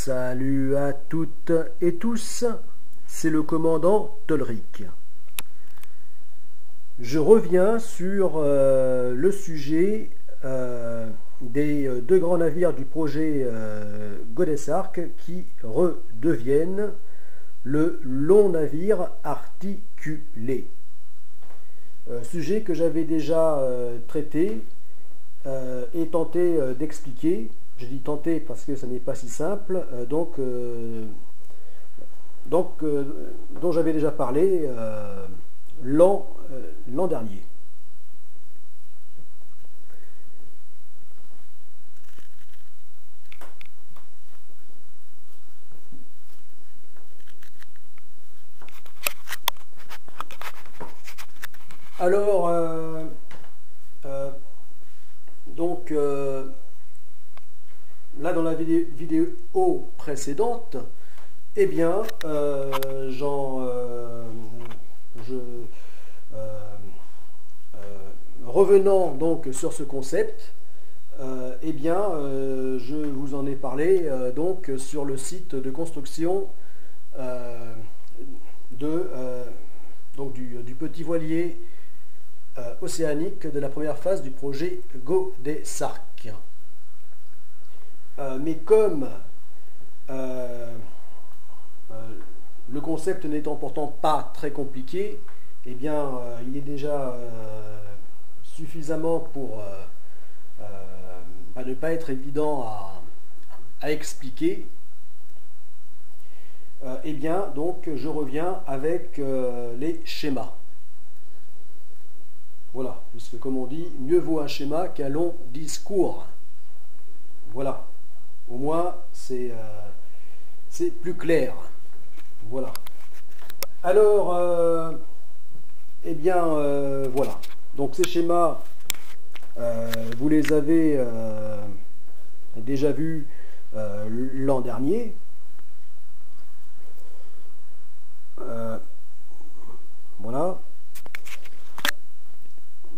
Salut à toutes et tous, c'est le commandant Tolric. Je reviens sur le sujet des deux grands navires du projet Goddess Ark qui redeviennent le long navire articulé. Sujet que j'avais déjà traité et tenté d'expliquer. Je dis tenter parce que ça n'est pas si simple, dont j'avais déjà parlé l'an dernier. Alors, là dans la vidéo précédente, eh bien, revenant donc sur ce concept, eh bien, je vous en ai parlé donc sur le site de construction du petit voilier océanique de la première phase du projet Goddess Ark. Mais comme le concept n'étant pourtant pas très compliqué, eh bien, il est déjà suffisamment pour ne pas être évident à expliquer. Eh bien, donc, je reviens avec les schémas. Voilà, puisque comme on dit, mieux vaut un schéma qu'un long discours. Voilà, au moins c'est plus clair. Voilà. Alors, eh bien, voilà. Donc ces schémas, vous les avez déjà vus l'an dernier. Voilà.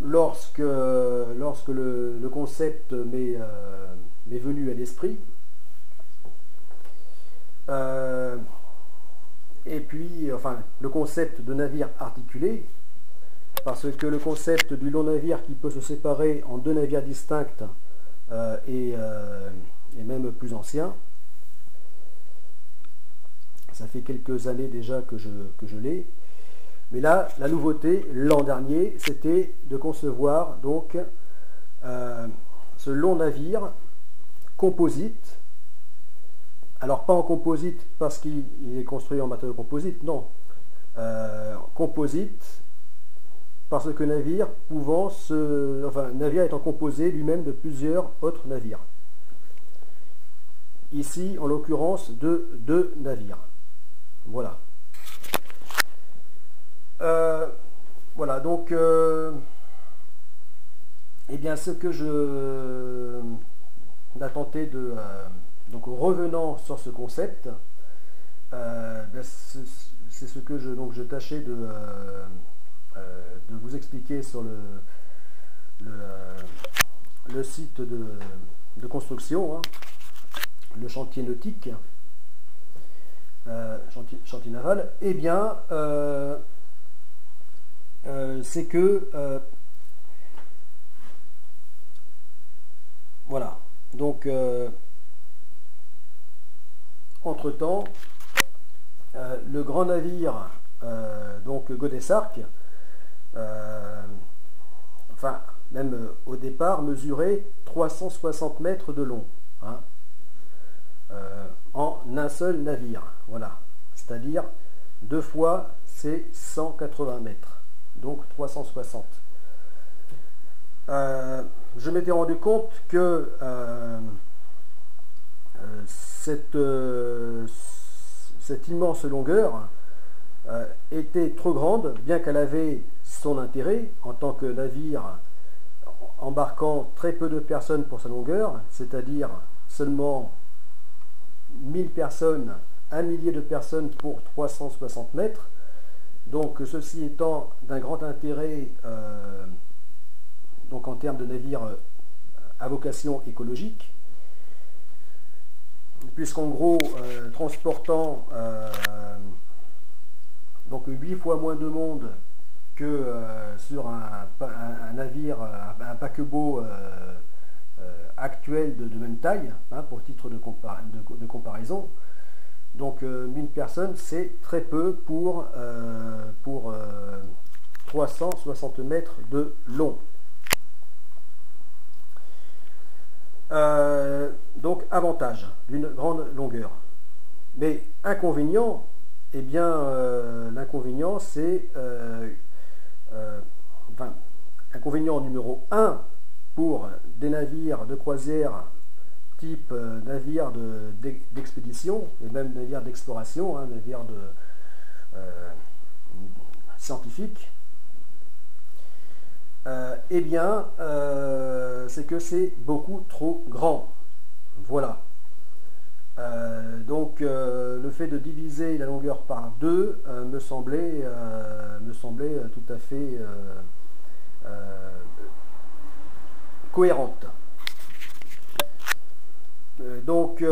Lorsque le concept m'est venu à l'esprit, et puis, enfin, le concept de navire articulé, parce que le concept du long navire qui peut se séparer en deux navires distincts est même plus ancien. Ça fait quelques années déjà que je l'ai. Mais là, la nouveauté, l'an dernier, c'était de concevoir donc ce long navire composite. Alors pas en composite parce qu'il est construit en matériaux composite, non. Composite parce que navire étant composé lui-même de plusieurs autres navires. Ici, en l'occurrence, de deux navires. Voilà. Voilà, donc, eh bien, ce que on a tenté de, donc revenant sur ce concept, c'est ce que je tâchais de vous expliquer sur le site de construction, hein, le chantier nautique, chantier naval. Eh bien, c'est que voilà, donc entre temps le grand navire donc Goddess Ark, enfin même au départ mesurait 360 mètres de long, hein, en un seul navire, voilà, c'est-à-dire deux fois c'est 180 mètres, donc 360. Je m'étais rendu compte que cette immense longueur était trop grande, bien qu'elle avait son intérêt en tant que navire embarquant très peu de personnes pour sa longueur, c'est-à-dire seulement 1000 personnes, 1 millier de personnes pour 360 mètres. Donc ceci étant d'un grand intérêt donc en termes de navire à vocation écologique, puisqu'en gros, transportant donc 8 fois moins de monde que sur un navire, un paquebot actuel de même taille, hein, pour titre de comparaison. Donc 1000 personnes, c'est très peu pour 360 mètres de long. Donc avantage d'une grande longueur. Mais inconvénient, eh bien l'inconvénient c'est inconvénient numéro 1 pour des navires de croisière type navire d'expédition et même navire d'exploration, hein, navire scientifique. Eh bien, c'est que c'est beaucoup trop grand. Voilà. Donc, le fait de diviser la longueur par 2 me semblait tout à fait cohérente. Donc,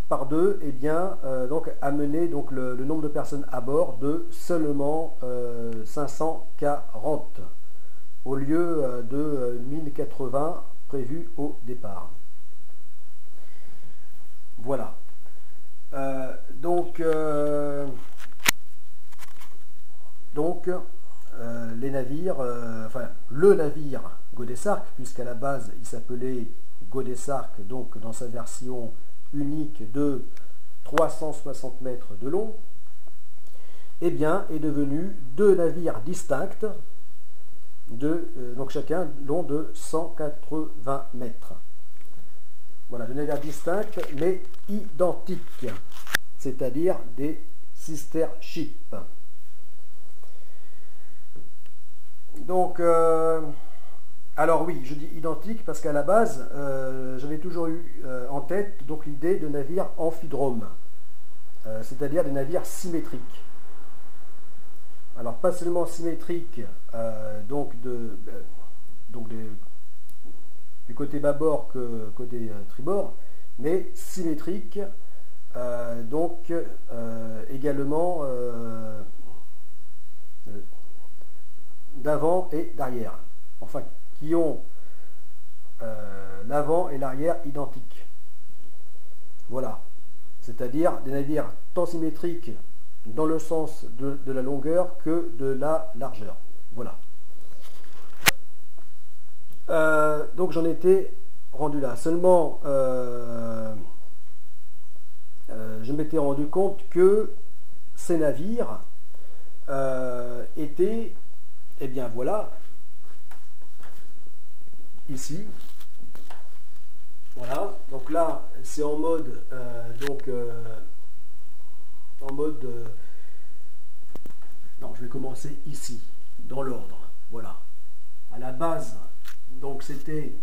par 2, eh bien, donc amener donc le nombre de personnes à bord de seulement 540. Au lieu de 1080 prévus au départ. Voilà. Donc les navires, le navire Godesarc, puisqu'à la base il s'appelait Godesarc, donc dans sa version unique de 360 mètres de long, eh bien, est devenu 2 navires distincts, donc chacun long de 180 mètres. Voilà, 2 navires distincts mais identiques, c'est-à-dire des sister ships. Donc, alors oui, je dis identique parce qu'à la base, j'avais toujours eu en tête donc l'idée de navires amphidromes, c'est-à-dire des navires symétriques. Alors pas seulement symétriques du côté bâbord que côté tribord, mais symétriques également d'avant et d'arrière. Enfin, qui ont l'avant et l'arrière identiques. Voilà. C'est-à-dire des navires tant symétriques dans le sens de la longueur que de la largeur. Voilà. Donc j'en étais rendu là. Seulement, je m'étais rendu compte que ces navires étaient, eh bien voilà, ici. Voilà. Donc là, c'est en mode, non, je vais commencer ici, dans l'ordre. Voilà. À la base, donc c'était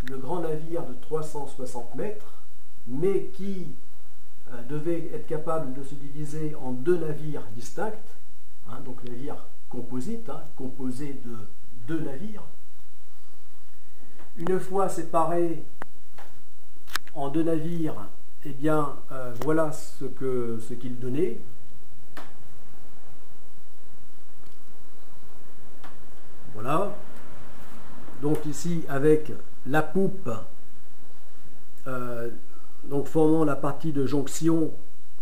le grand navire de 360 mètres, mais qui devait être capable de se diviser en 2 navires distincts, hein, donc navire composite, hein, composé de 2 navires. Une fois séparés en 2 navires, eh bien, voilà ce qu'il donnait. Voilà. Donc ici, avec la poupe, donc formant la partie de jonction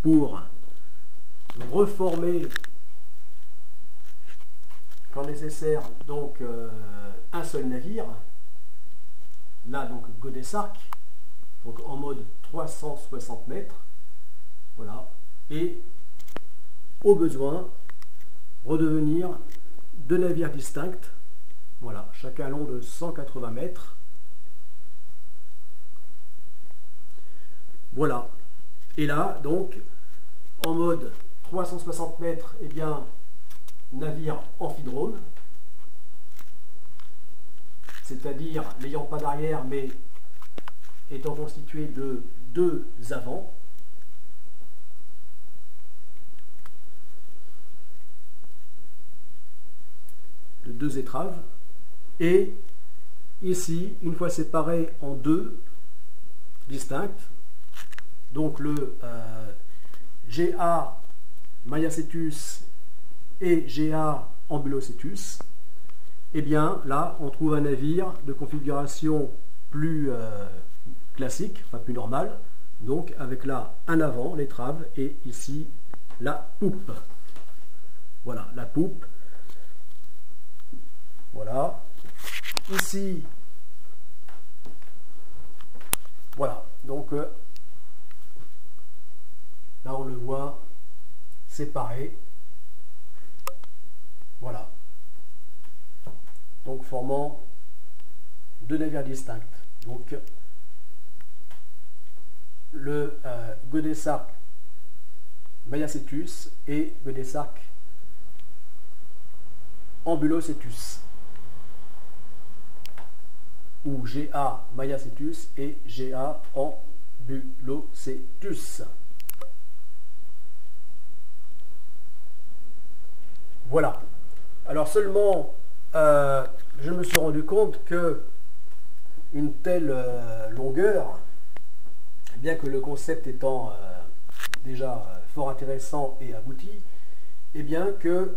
pour reformer, quand nécessaire, donc un seul navire. Là, donc Godesarc, donc en mode 360 mètres. Voilà. Et au besoin, redevenir 2 navires distincts. Voilà, chacun long de 180 mètres. Voilà. Et là, donc, en mode 360 mètres, eh bien, navire amphidrome, c'est-à-dire n'ayant pas d'arrière, mais étant constitué de 2 avants. De 2 étraves. Et ici, une fois séparés en 2, distinctes. Donc le GA Mayacetus et GA Ambulocetus. Et bien là, on trouve un navire de configuration plus classique, enfin plus normale, donc avec là un avant, l'étrave, et ici la poupe. Voilà, la poupe. Voilà. Ici, voilà, donc là on le voit séparé. Voilà. Donc formant deux navires distincts. Donc le Godesarque Mayacetus et Godesarque Ambulocetus, ou GA Mayacetus et GA Ambulocetus. Voilà. Alors seulement, je me suis rendu compte que une telle longueur, bien que le concept étant déjà fort intéressant et abouti, et bien que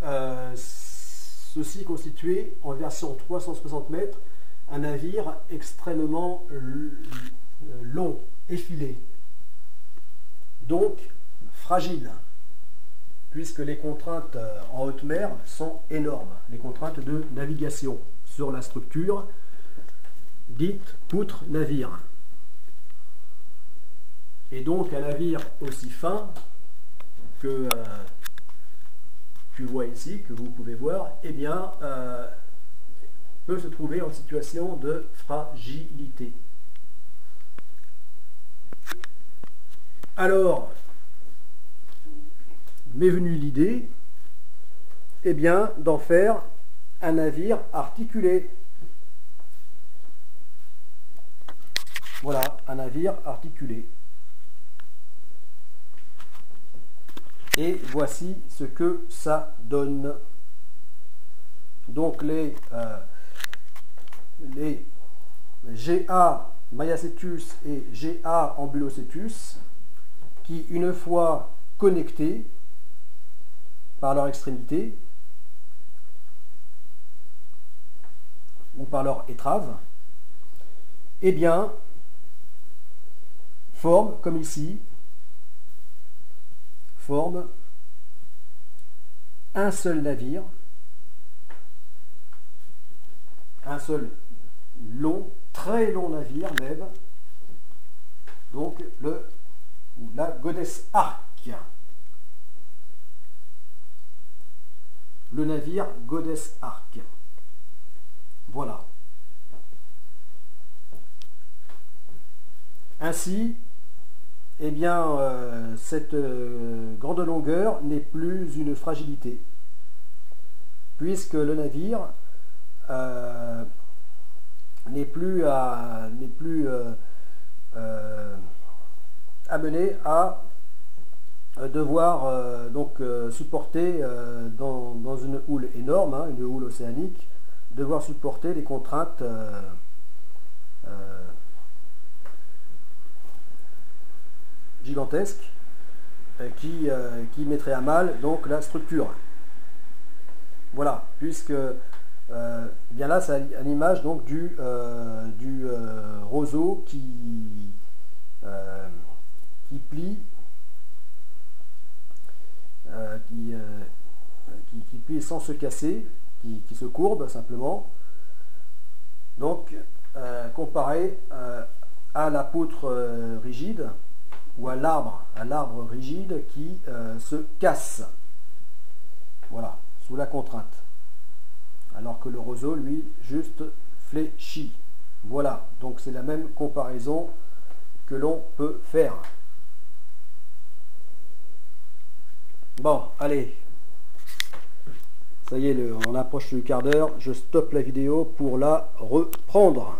ceci constituait en version 360 mètres un navire extrêmement long, effilé, donc fragile, puisque les contraintes en haute mer sont énormes, les contraintes de navigation sur la structure dite poutre-navire. Et donc un navire aussi fin que tu vois ici, que vous pouvez voir, eh bien, peut se trouver en situation de fragilité. Alors, m'est venue l'idée, eh bien, d'en faire un navire articulé. Voilà, un navire articulé. Et voici ce que ça donne. Donc les GA Mayacetus et GA Ambulocetus, qui une fois connectés par leur extrémité ou par leur étrave, eh bien, forment, comme ici, forment un seul navire, un seul long, très long navire même, donc la Godesarque. Le navire Godesarque. Voilà. Ainsi, eh bien, cette grande longueur n'est plus une fragilité, puisque le navire n'est plus amené à devoir supporter dans une houle énorme, hein, une houle océanique, devoir supporter les contraintes gigantesques qui mettraient à mal donc la structure. Voilà, puisque bien là c'est à l'image donc du roseau qui plie, qui plie sans se casser, qui se courbe simplement. Donc comparé à la poutre rigide ou à l'arbre rigide qui se casse, voilà, sous la contrainte, alors que le roseau lui juste fléchit. Voilà, donc c'est la même comparaison que l'on peut faire. Bon, allez, ça y est, on approche du quart d'heure, je stoppe la vidéo pour la reprendre.